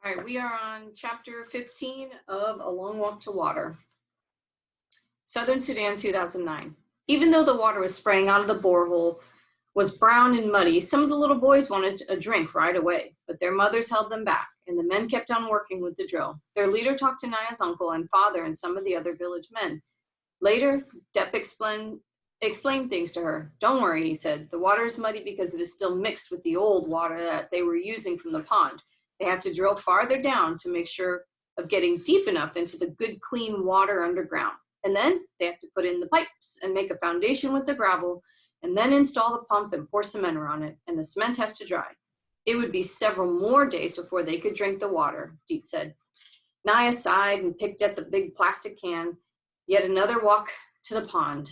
All right, we are on chapter 15 of A Long Walk to Water. Southern Sudan, 2009. Even though the water was spraying out of the borehole was brown and muddy, some of the little boys wanted a drink right away, but their mothers held them back, and the men kept on working with the drill. Their leader talked to Naya's uncle and father and some of the other village men. Later, Depp explained things to her. Don't worry, he said. The water is muddy because it is still mixed with the old water that they were using from the pond. They have to drill farther down to make sure of getting deep enough into the good, clean water underground. And then they have to put in the pipes and make a foundation with the gravel and then install the pump and pour cement around it, and the cement has to dry. It would be several more days before they could drink the water, Deep said. Naya sighed and picked at the big plastic can. Yet another walk to the pond.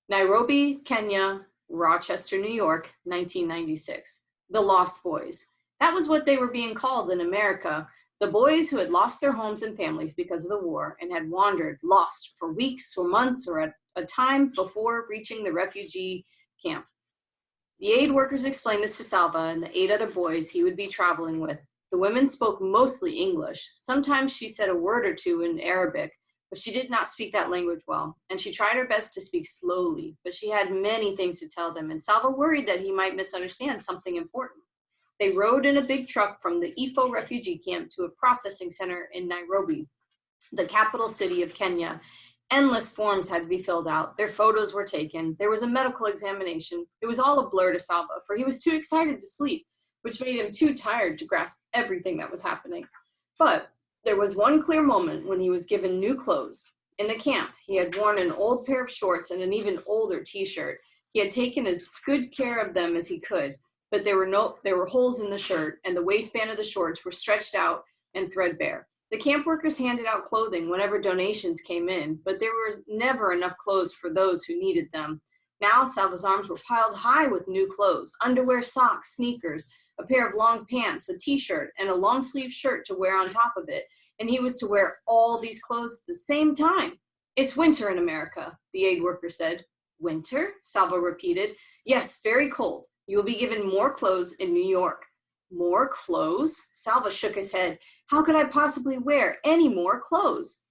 Nairobi, Kenya, Rochester, New York, 1996. The Lost Boys. That was what they were being called in America. The boys who had lost their homes and families because of the war and had wandered, lost for weeks or months or at a time before reaching the refugee camp. The aid workers explained this to Salva and the 8 other boys he would be traveling with. The women spoke mostly English. Sometimes she said a word or two in Arabic, but she did not speak that language well, and she tried her best to speak slowly, but she had many things to tell them, and Salva worried that he might misunderstand something important. They rode in a big truck from the Ifo refugee camp to a processing center in Nairobi, the capital city of Kenya. Endless forms had to be filled out. Their photos were taken. There was a medical examination. It was all a blur to Salva, for he was too excited to sleep, which made him too tired to grasp everything that was happening. But there was one clear moment when he was given new clothes. In the camp, he had worn an old pair of shorts and an even older t-shirt. He had taken as good care of them as he could, but there were holes in the shirt, and the waistband of the shorts were stretched out and threadbare. The camp workers handed out clothing whenever donations came in, but there was never enough clothes for those who needed them. Now Salva's arms were piled high with new clothes, underwear, socks, sneakers, a pair of long pants, a t-shirt, and a long-sleeve shirt to wear on top of it, and he was to wear all these clothes at the same time. It's winter in America, the aid worker said. Winter? Salva repeated. Yes, very cold. You will be given more clothes in New York. More clothes? Salva shook his head. How could I possibly wear any more clothes?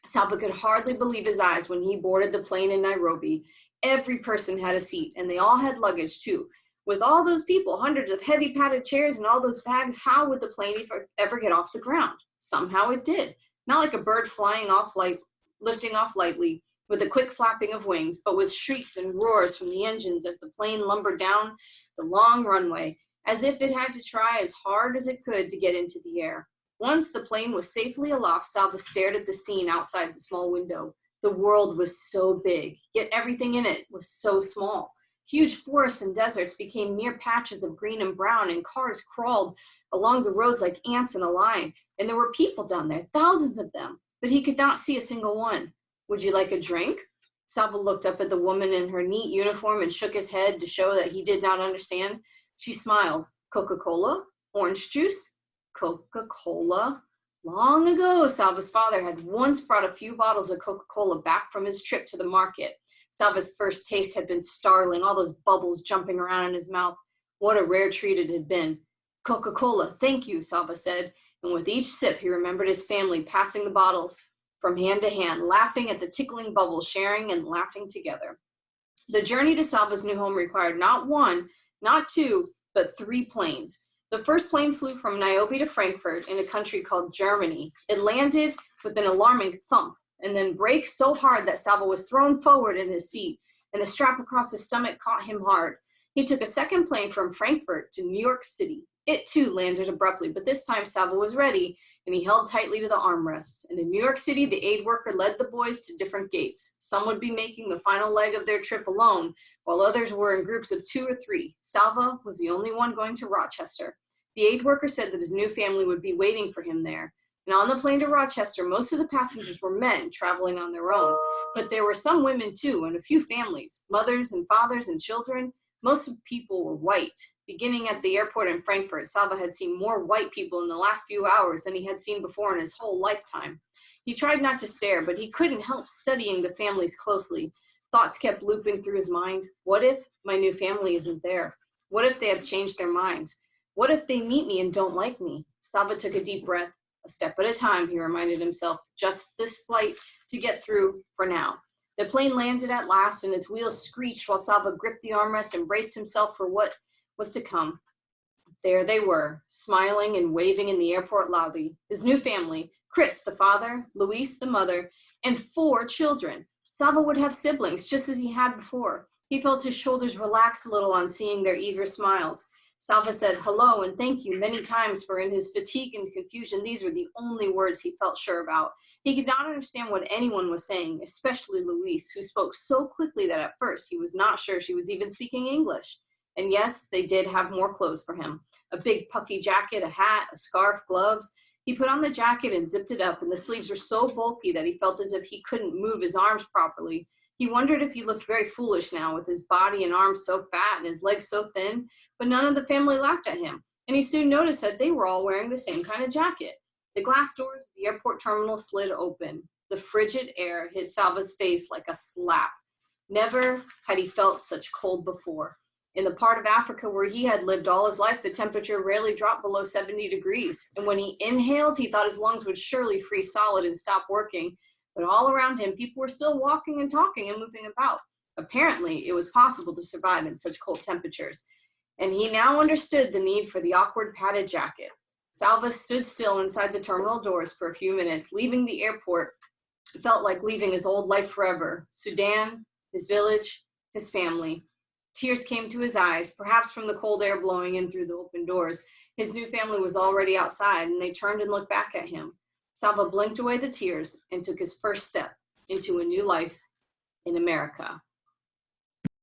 Salva could hardly believe his eyes when he boarded the plane in Nairobi. Every person had a seat, and they all had luggage too. With all those people, hundreds of heavy padded chairs and all those bags, how would the plane ever get off the ground? Somehow it did. Not like a bird lifting off lightly, with a quick flapping of wings, but with shrieks and roars from the engines as the plane lumbered down the long runway, as if it had to try as hard as it could to get into the air. Once the plane was safely aloft, Salva stared at the scene outside the small window. The world was so big, yet everything in it was so small. Huge forests and deserts became mere patches of green and brown, and cars crawled along the roads like ants in a line. And there were people down there, thousands of them, but he could not see a single one. Would you like a drink? Salva looked up at the woman in her neat uniform and shook his head to show that he did not understand. She smiled. CocaCola? Orange juice? CocaCola? Long ago, Salva's father had once brought a few bottles of CocaCola back from his trip to the market. Salva's first taste had been startling, all those bubbles jumping around in his mouth. What a rare treat it had been. CocaCola, thank you, Salva said, and with each sip he remembered his family passing the bottles from hand to hand, laughing at the tickling bubbles, sharing and laughing together. The journey to Salva's new home required not 1, not 2, but 3 planes. The first plane flew from Nairobi to Frankfurt in a country called Germany. It landed with an alarming thump and then braked so hard that Salva was thrown forward in his seat, and the strap across his stomach caught him hard. He took a second plane from Frankfurt to New York City. It too landed abruptly, but this time Salva was ready, and he held tightly to the armrests. And in New York City, the aid worker led the boys to different gates. Some would be making the final leg of their trip alone, while others were in groups of 2 or 3. Salva was the only one going to Rochester. The aid worker said that his new family would be waiting for him there. And on the plane to Rochester, most of the passengers were men traveling on their own. But there were some women too, and a few families, mothers and fathers and children. Most of the people were white. Beginning at the airport in Frankfurt, Salva had seen more white people in the last few hours than he had seen before in his whole lifetime. He tried not to stare, but he couldn't help studying the families closely. Thoughts kept looping through his mind. What if my new family isn't there? What if they have changed their minds? What if they meet me and don't like me? Salva took a deep breath. A step at a time, he reminded himself. Just this flight to get through for now. The plane landed at last, and its wheels screeched while Salva gripped the armrest and braced himself for what was to come. There they were, smiling and waving in the airport lobby. His new family, Chris, the father, Luis, the mother, and 4 children. Salva would have siblings, just as he had before. He felt his shoulders relax a little on seeing their eager smiles. Salva said hello and thank you many times, for in his fatigue and confusion, these were the only words he felt sure about. He could not understand what anyone was saying, especially Luis, who spoke so quickly that at first he was not sure she was even speaking English. And yes, they did have more clothes for him. A big puffy jacket, a hat, a scarf, gloves. He put on the jacket and zipped it up, and the sleeves were so bulky that he felt as if he couldn't move his arms properly. He wondered if he looked very foolish now, with his body and arms so fat and his legs so thin, but none of the family laughed at him, and he soon noticed that they were all wearing the same kind of jacket. The glass doors of the airport terminal slid open. The frigid air hit Salva's face like a slap. Never had he felt such cold before. In the part of Africa where he had lived all his life, the temperature rarely dropped below 70 degrees, and when he inhaled, he thought his lungs would surely freeze solid and stop working. But all around him, people were still walking and talking and moving about. Apparently, it was possible to survive in such cold temperatures, and he now understood the need for the awkward padded jacket. Salva stood still inside the terminal doors for a few minutes. Leaving the airport felt like leaving his old life forever. Sudan, his village, his family. Tears came to his eyes, perhaps from the cold air blowing in through the open doors. His new family was already outside, and they turned and looked back at him. Salva blinked away the tears and took his first step into a new life in America.